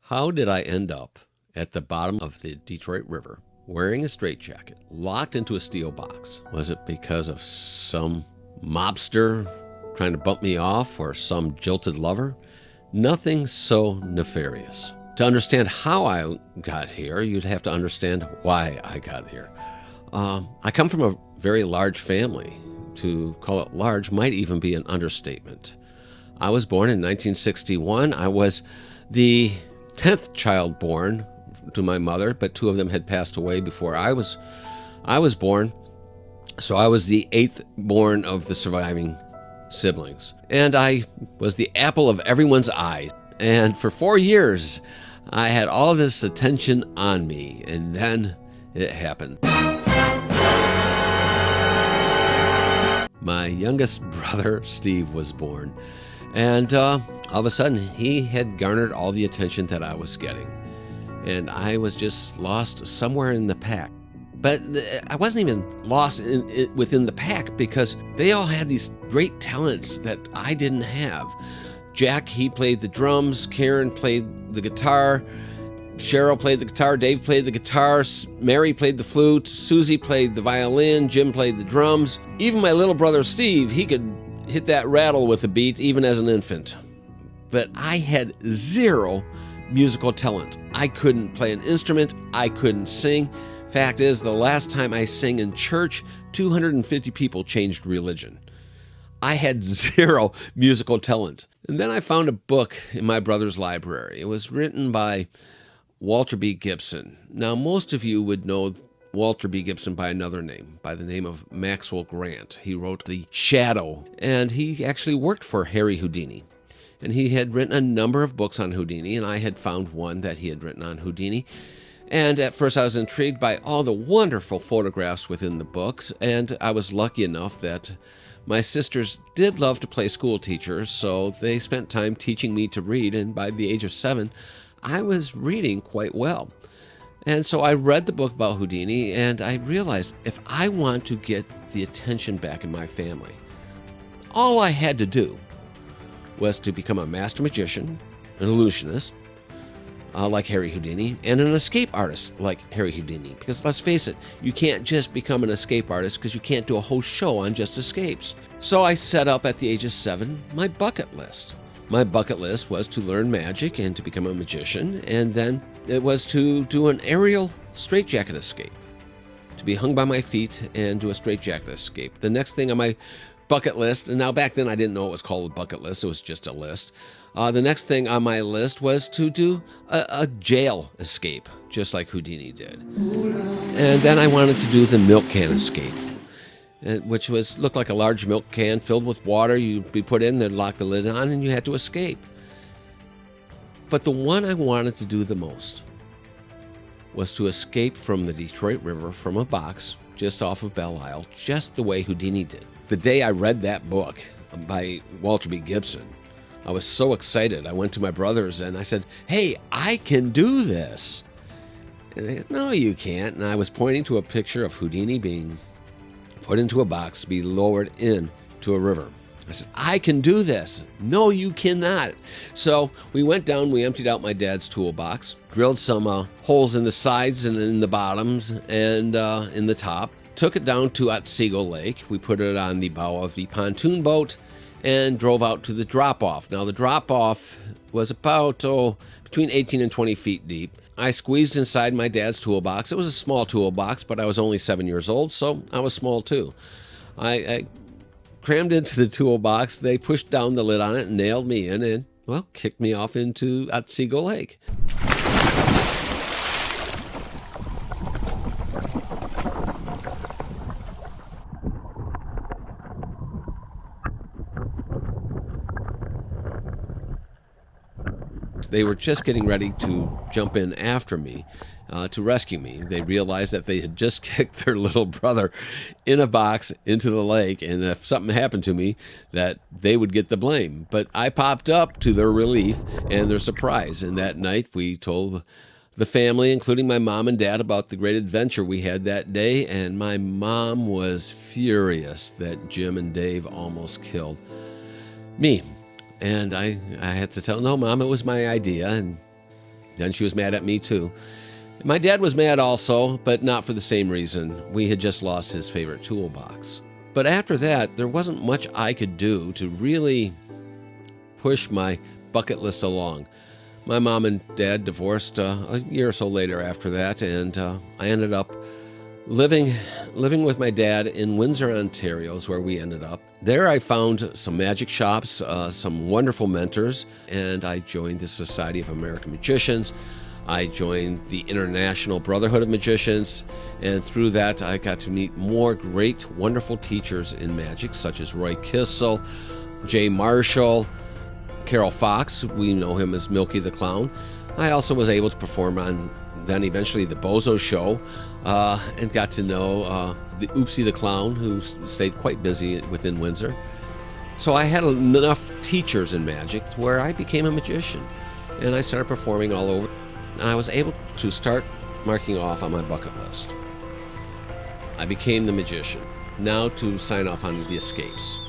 How did I end up at the bottom of the Detroit River wearing a straitjacket, locked into a steel box? Was it because of some mobster trying to bump me off or some jilted lover? Nothing so nefarious. To understand how I got here, you'd have to understand why I got here. I come from a very large family. To call it large might even be an understatement. I was born in 1961. I was the 10th child born to my mother, but two of them had passed away before I was born. So I was the 8th born of the surviving siblings. And I was the apple of everyone's eye. And for 4 years, I had all this attention on me. And then it happened. My youngest brother, Steve, was born. And all of a sudden, he had garnered all the attention that I was getting. And I was just lost somewhere in the pack. But I wasn't even lost within the pack, because they all had these great talents that I didn't have. Jack, he played the drums. Karen played the guitar. Cheryl played the guitar. Dave played the guitar. Mary played the flute. Susie played the violin. Jim played the drums. Even my little brother Steve, he could hit that rattle with a beat even as an infant. But I had zero musical talent. I couldn't play an instrument. I couldn't sing. Fact is, the last time I sang in church, 250 people changed religion. I had zero musical talent. And then I found a book in my brother's library. It was written by Walter B. Gibson. Now, most of you would know Walter B. Gibson by another name, by the name of Maxwell Grant. He wrote The Shadow, and he actually worked for Harry Houdini. And he had written a number of books on Houdini, and I had found one that he had written on Houdini. And at first I was intrigued by all the wonderful photographs within the books, and I was lucky enough that my sisters did love to play school teachers, so they spent time teaching me to read, and by the age of 7, I was reading quite well. And so I read the book about Houdini, and I realized if I want to get the attention back in my family, all I had to do was to become a master magician, an illusionist, like Harry Houdini, and an escape artist like Harry Houdini. Because let's face it, you can't just become an escape artist because you can't do a whole show on just escapes. So I set up at the age of 7 my bucket list. My bucket list was to learn magic and to become a magician, and then it was to do an aerial straitjacket escape, to be hung by my feet and do a straitjacket escape. The next thing on my bucket list, and now back then I didn't know it was called a bucket list, it was just a list. The next thing on my list was to do a jail escape, just like Houdini did. And then I wanted to do the milk can escape, which looked like a large milk can filled with water. You'd be put in, they'd lock the lid on, and you had to escape. But the one I wanted to do the most was to escape from the Detroit River from a box just off of Belle Isle, just the way Houdini did. The day I read that book by Walter B. Gibson, I was so excited. I went to my brothers and I said, "Hey, I can do this." And they said, "No, you can't." And I was pointing to a picture of Houdini being put into a box to be lowered into a river. I said, "I can do this." "No, you cannot." So we went down, we emptied out my dad's toolbox, drilled some holes in the sides and in the bottoms and in the top, took it down to Otsego Lake. We put it on the bow of the pontoon boat and drove out to the drop-off. Now, the drop-off was about between 18 and 20 feet deep. I squeezed inside my dad's toolbox. It was a small toolbox, but I was only 7 years old, so I was small too. I crammed into the toolbox. They pushed down the lid on it and nailed me in and, well, kicked me off into Otsego Lake. They were just getting ready to jump in after me to rescue me. They realized that they had just kicked their little brother in a box into the lake, and if something happened to me, that they would get the blame. But I popped up to their relief and their surprise, and that night we told the family, including my mom and dad, about the great adventure we had that day, and my mom was furious that Jim and Dave almost killed me. And I had to tell, "No, Mom, it was my idea." And Then she was mad at me too. My dad was mad also, but not for the same reason. We had just lost his favorite toolbox. But after that, there wasn't much I could do to really push my bucket list along. My mom and dad divorced a year or so later after that, and I ended up living with my dad in Windsor, Ontario is where we ended up. There I found some magic shops, some wonderful mentors, and I joined the Society of American Magicians. I joined the International Brotherhood of Magicians, and through that I got to meet more great, wonderful teachers in magic, such as Roy Kissel, Jay Marshall, Carol Fox, we know him as Milky the Clown. I also was able to perform on then eventually the Bozo Show, and got to know the Oopsie the Clown, who stayed quite busy within Windsor. So I had enough teachers in magic where I became a magician, and I started performing all over. And I was able to start marking off on my bucket list. I became the magician. Now to sign off on the escapes.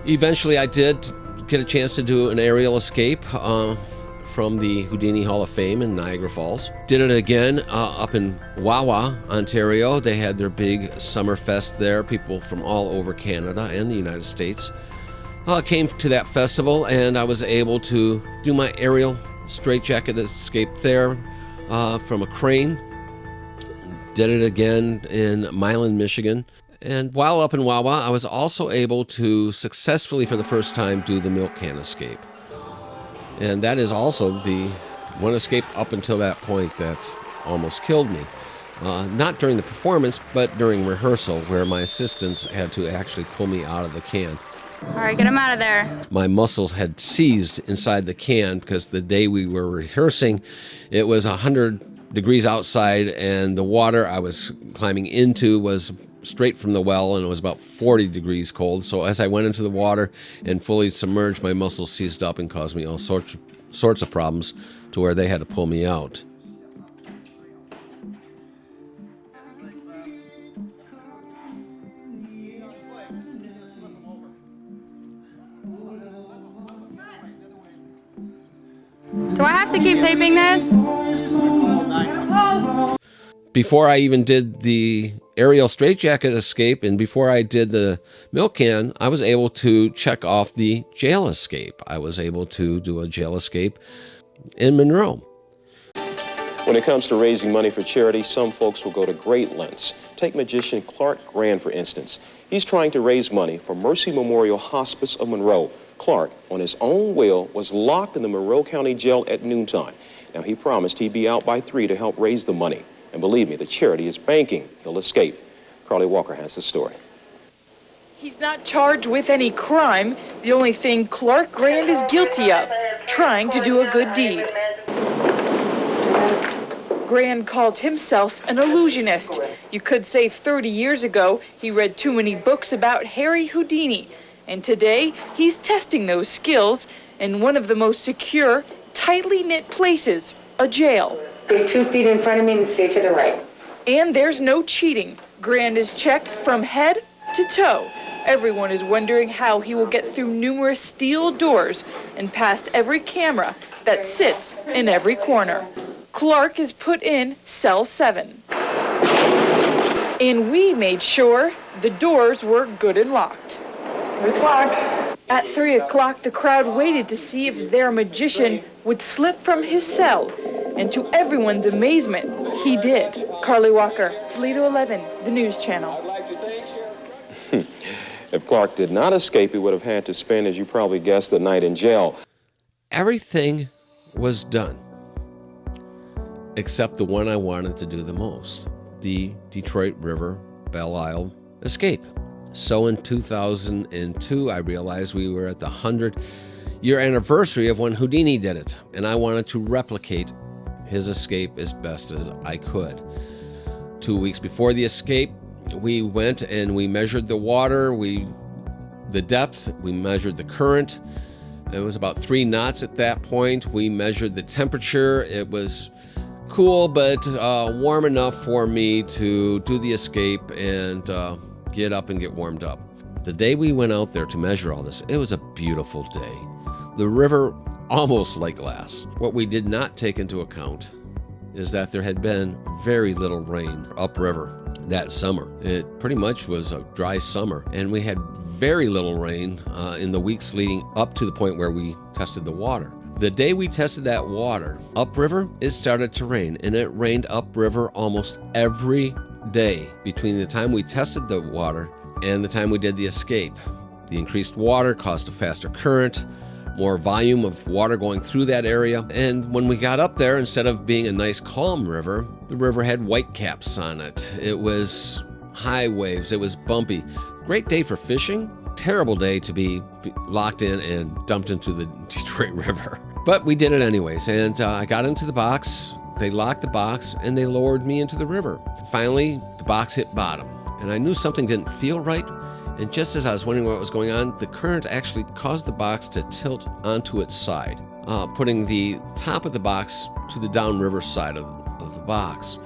Eventually I did get a chance to do an aerial escape from the Houdini Hall of Fame in Niagara Falls. Did it again up in Wawa, Ontario. They had their big summer fest there. People from all over Canada and the United States came to that festival, and I was able to do my aerial straitjacket escape there from a crane. Did it again in Milan, Michigan. And while up in Wawa, I was also able to successfully, for the first time, do the milk can escape. And that is also the one escape up until that point that almost killed me. Not during the performance, but during rehearsal, where my assistants had to actually pull me out of the can. All right, get him out of there. My muscles had seized inside the can because the day we were rehearsing, it was 100 degrees outside, and the water I was climbing into was straight from the well, and it was about 40 degrees cold. So as I went into the water and fully submerged, my muscles seized up and caused me all sorts of problems to where they had to pull me out. Do I have to keep taping this? Before I even did the aerial straitjacket escape and before I did the milk can, I was able to check off the jail escape. I was able to do a jail escape in Monroe. When it comes to raising money for charity, some folks will go to great lengths. Take magician Clark Grand, for instance. He's trying to raise money for Mercy Memorial Hospice of Monroe. Clark, on his own will, was locked in the Monroe County Jail at noontime. Now, he promised he'd be out by 3 to help raise the money. And believe me, the charity is banking he'll escape. Carly Walker has the story. He's not charged with any crime. The only thing Clark Grand is guilty of, trying to do a good deed. Grand calls himself an illusionist. You could say 30 years ago, he read too many books about Harry Houdini. And today, he's testing those skills in one of the most secure, tightly knit places, a jail. Stay 2 feet in front of me and stay to the right. And there's no cheating. Grand is checked from head to toe. Everyone is wondering how he will get through numerous steel doors and past every camera that sits in every corner. Clark is put in cell 7. And we made sure the doors were good and locked. It's locked. At 3 o'clock, the crowd waited to see if their magician would slip from his cell. And to everyone's amazement, he did. Carly Walker, Toledo 11, the news channel. If Clark did not escape, he would have had to spend, as you probably guessed, the night in jail. Everything was done except the one I wanted to do the most, the Detroit River Belle Isle escape. So in 2002, I realized we were at the 100-year anniversary of when Houdini did it, and I wanted to replicate his escape as best as I could. 2 weeks before the escape, we went and we measured the water, the depth, we measured the current. It was about 3 knots at that point. We measured the temperature. It was cool, but warm enough for me to do the escape and get up and get warmed up. The day we went out there to measure all this, it was a beautiful day. The river almost like glass. What we did not take into account is that there had been very little rain upriver that summer. It pretty much was a dry summer, and we had very little rain in the weeks leading up to the point where we tested the water. The day we tested that water upriver, it started to rain, and it rained upriver almost every day between the time we tested the water and the time we did the escape. The increased water caused a faster current, more volume of water going through that area. And when we got up there, instead of being a nice calm river, the river had whitecaps on it. It was high waves, it was bumpy. Great day for fishing, terrible day to be locked in and dumped into the Detroit River. But we did it anyways, and I got into the box, they locked the box, and they lowered me into the river. Finally, the box hit bottom, and I knew something didn't feel right. And just as I was wondering what was going on, the current actually caused the box to tilt onto its side, putting the top of the box to the downriver side of the box.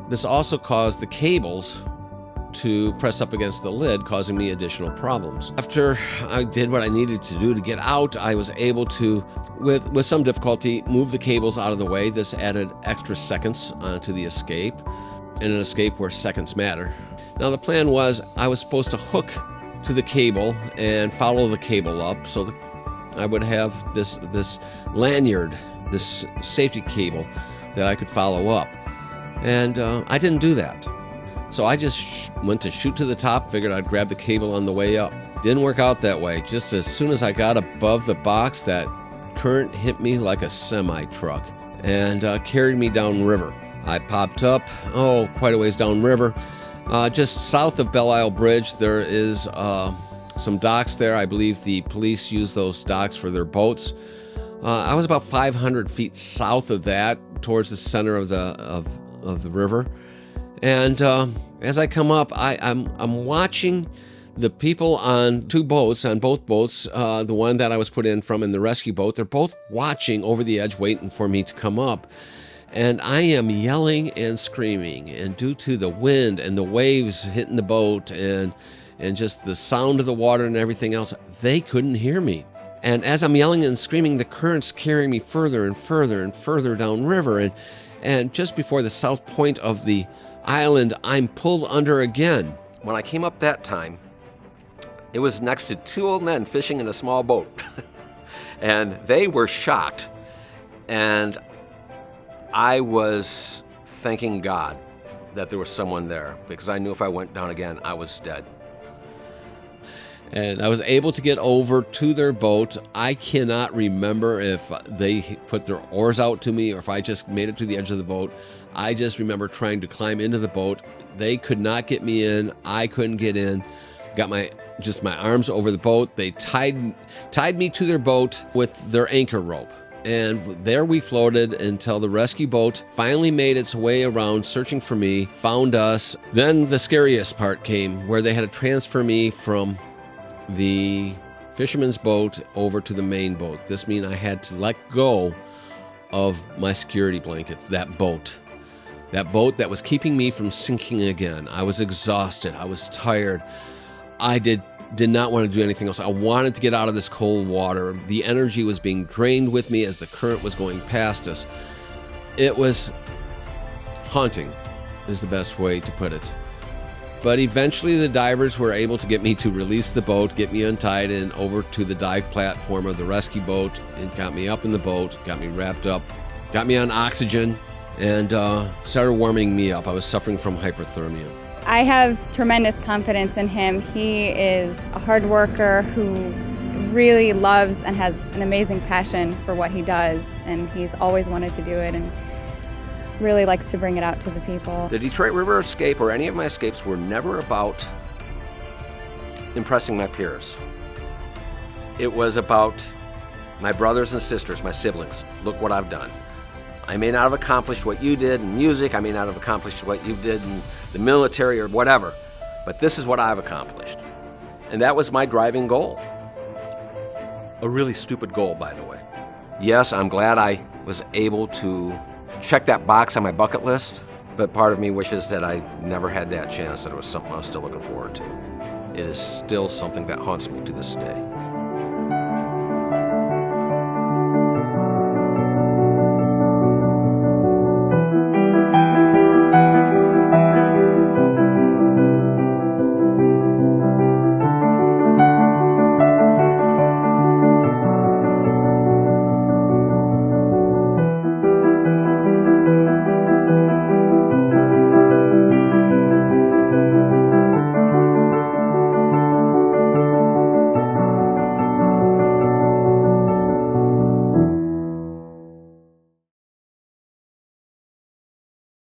This also caused the cables to press up against the lid, causing me additional problems. After I did what I needed to do to get out, I was able to, with some difficulty, move the cables out of the way. This added extra seconds to the escape, in an escape where seconds matter. Now the plan was I was supposed to hook to the cable and follow the cable up so that I would have this lanyard, this safety cable that I could follow up. And I didn't do that. So I just went to shoot to the top, figured I'd grab the cable on the way up. Didn't work out that way. Just as soon as I got above the box, that current hit me like a semi-truck and carried me downriver. I popped up, quite a ways downriver. Just south of Belle Isle Bridge, there is some docks there. I believe the police use those docks for their boats. I was about 500 feet south of that, towards the center of the river. And as I come up, I'm watching the people on both boats, the one that I was put in from and the rescue boat. They're both watching over the edge, waiting for me to come up. And I am yelling and screaming, and due to the wind and the waves hitting the boat and just the sound of the water and everything else, they couldn't hear me. And as I'm yelling and screaming, the current's carrying me further and further and further downriver. And just before the south point of the island, I'm pulled under again. When I came up that time, it was next to two old men fishing in a small boat. And they were shocked. And I was thanking God that there was someone there, because I knew if I went down again, I was dead. And I was able to get over to their boat. I cannot remember if they put their oars out to me or if I just made it to the edge of the boat. I just remember trying to climb into the boat. They could not get me in. I couldn't get in. Got my arms over the boat. They tied me to their boat with their anchor rope. And there we floated until the rescue boat finally made its way around searching for me, found us. Then the scariest part came, where they had to transfer me from the fisherman's boat over to the main boat. This meant I had to let go of my security blanket, that boat that was keeping me from sinking again. I was exhausted. I was tired. I did not want to do anything else. I wanted to get out of this cold water. The energy was being drained with me as the current was going past us. It was haunting, is the best way to put it. But eventually the divers were able to get me to release the boat, get me untied and over to the dive platform of the rescue boat, and got me up in the boat, got me wrapped up, got me on oxygen, and started warming me up. I was suffering from hypothermia. I have tremendous confidence in him. He is a hard worker who really loves and has an amazing passion for what he does, and he's always wanted to do it and really likes to bring it out to the people. The Detroit River escape, or any of my escapes, were never about impressing my peers. It was about my brothers and sisters, my siblings. Look what I've done. I may not have accomplished what you did in music, I may not have accomplished what you did in the military or whatever, but this is what I've accomplished. And that was my driving goal. A really stupid goal, by the way. Yes, I'm glad I was able to check that box on my bucket list, but part of me wishes that I never had that chance, that it was something I was still looking forward to. It is still something that haunts me to this day.